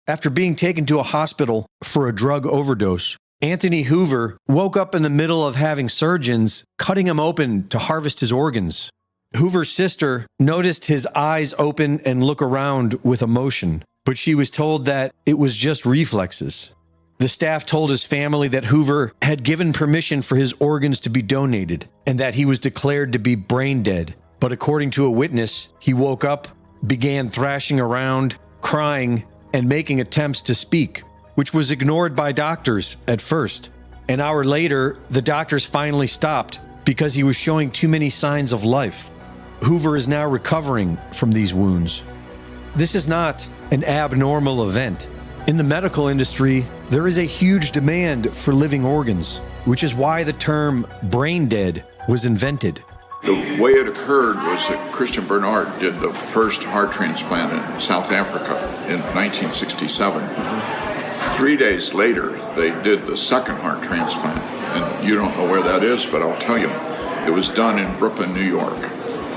After being taken to a hospital for a drug overdose, Anthony Hoover woke up in the middle of having surgeons cutting him open to harvest his organs. Hoover's sister noticed his eyes open and look around with emotion, but she was told that it was just reflexes. The staff told his family that Hoover had given permission for his organs to be donated and that he was declared to be brain dead. But according to a witness, he woke up, began thrashing around, crying, and making attempts to speak, which was ignored by doctors at first. An hour later, the doctors finally stopped because he was showing too many signs of life. Hoover is now recovering from these wounds. This is not an abnormal event. In the medical industry, there is a huge demand for living organs, which is why the term brain dead was invented. The way it occurred was that Christian Bernard did the first heart transplant in South Africa in 1967. 3 days later, they did the second heart transplant. And you don't know where that is, but I'll tell you. It was done in Brooklyn, New York.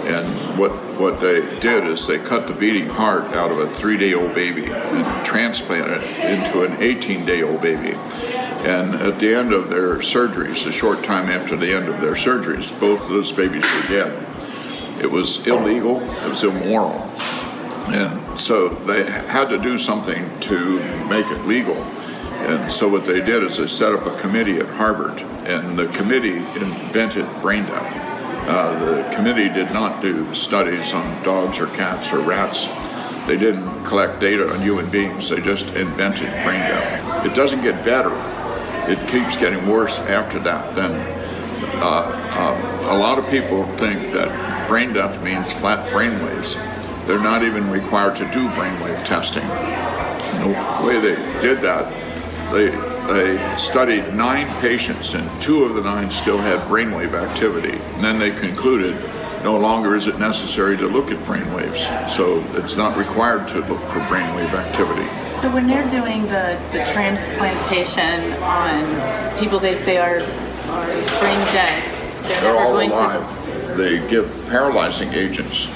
And what they did is they cut the beating heart out of a 3-day-old baby and transplanted it into an 18-day-old baby. And at the end of their surgeries, a short time after the end of their surgeries, both of those babies were dead. It was illegal, it was immoral. And so they had to do something to make it legal. And so what they did is they set up a committee at Harvard, and the committee invented brain death. The committee did not do studies on dogs or cats or rats. They didn't collect data on human beings. They just invented brain death. It doesn't get better. It keeps getting worse after that. Then a lot of people think that brain death means flat brainwaves. They're not even required to do brainwave testing. The way they did that, they studied 9 patients, and 2 of the 9 still had brainwave activity. And then they concluded no longer is it necessary to look at brainwaves, so it's not required to look for brainwave activity. So when they're doing the transplantation on people they say are brain dead, they're all alive. They give paralyzing agents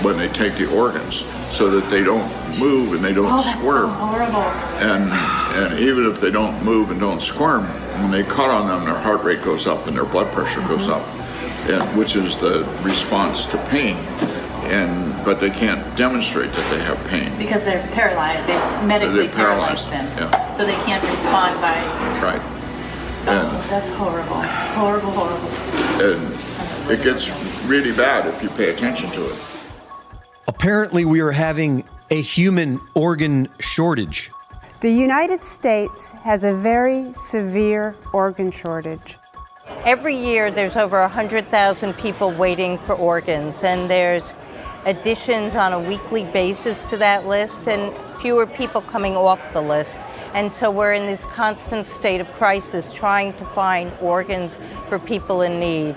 when they take the organs, so that they don't move and they don't squirm. So horrible. And even if they don't move and don't squirm, when they cut on them, their heart rate goes up and their blood pressure goes up, which is the response to pain. But they can't demonstrate that they have pain because they're paralyzed. They medically paralyze them, so they can't respond by. Right. That's horrible. Horrible. And it gets really bad if you pay attention to it. Apparently, we are having a human organ shortage. The United States has a very severe organ shortage. Every year, there's over 100,000 people waiting for organs, and there's additions on a weekly basis to that list, and fewer people coming off the list. And so we're in this constant state of crisis, trying to find organs for people in need.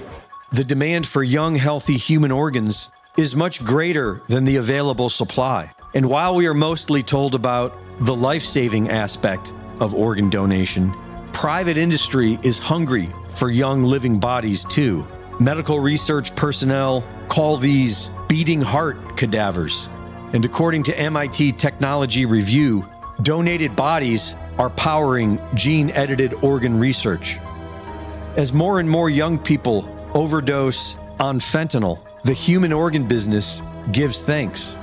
The demand for young, healthy human organs is much greater than the available supply. And while we are mostly told about the life-saving aspect of organ donation, private industry is hungry for young living bodies too. Medical research personnel call these beating heart cadavers. And according to MIT Technology Review, donated bodies are powering gene-edited organ research. As more and more young people overdose on fentanyl, the human organ business gives thanks.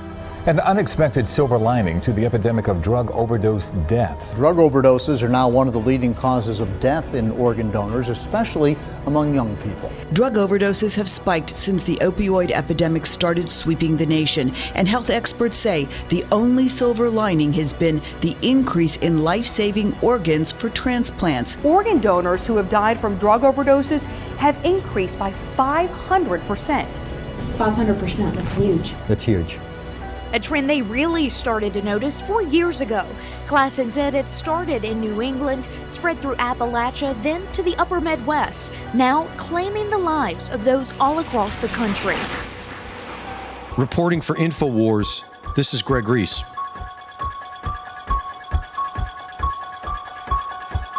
An unexpected silver lining to the epidemic of drug overdose deaths. Drug overdoses are now one of the leading causes of death in organ donors, especially among young people. Drug overdoses have spiked since the opioid epidemic started sweeping the nation, and health experts say the only silver lining has been the increase in life-saving organs for transplants. Organ donors who have died from drug overdoses have increased by 500%. 500%, that's huge. That's huge. A trend they really started to notice 4 years ago. Klassen said it started in New England, spread through Appalachia, then to the upper Midwest, now claiming the lives of those all across the country. Reporting for InfoWars, this is Greg Reese.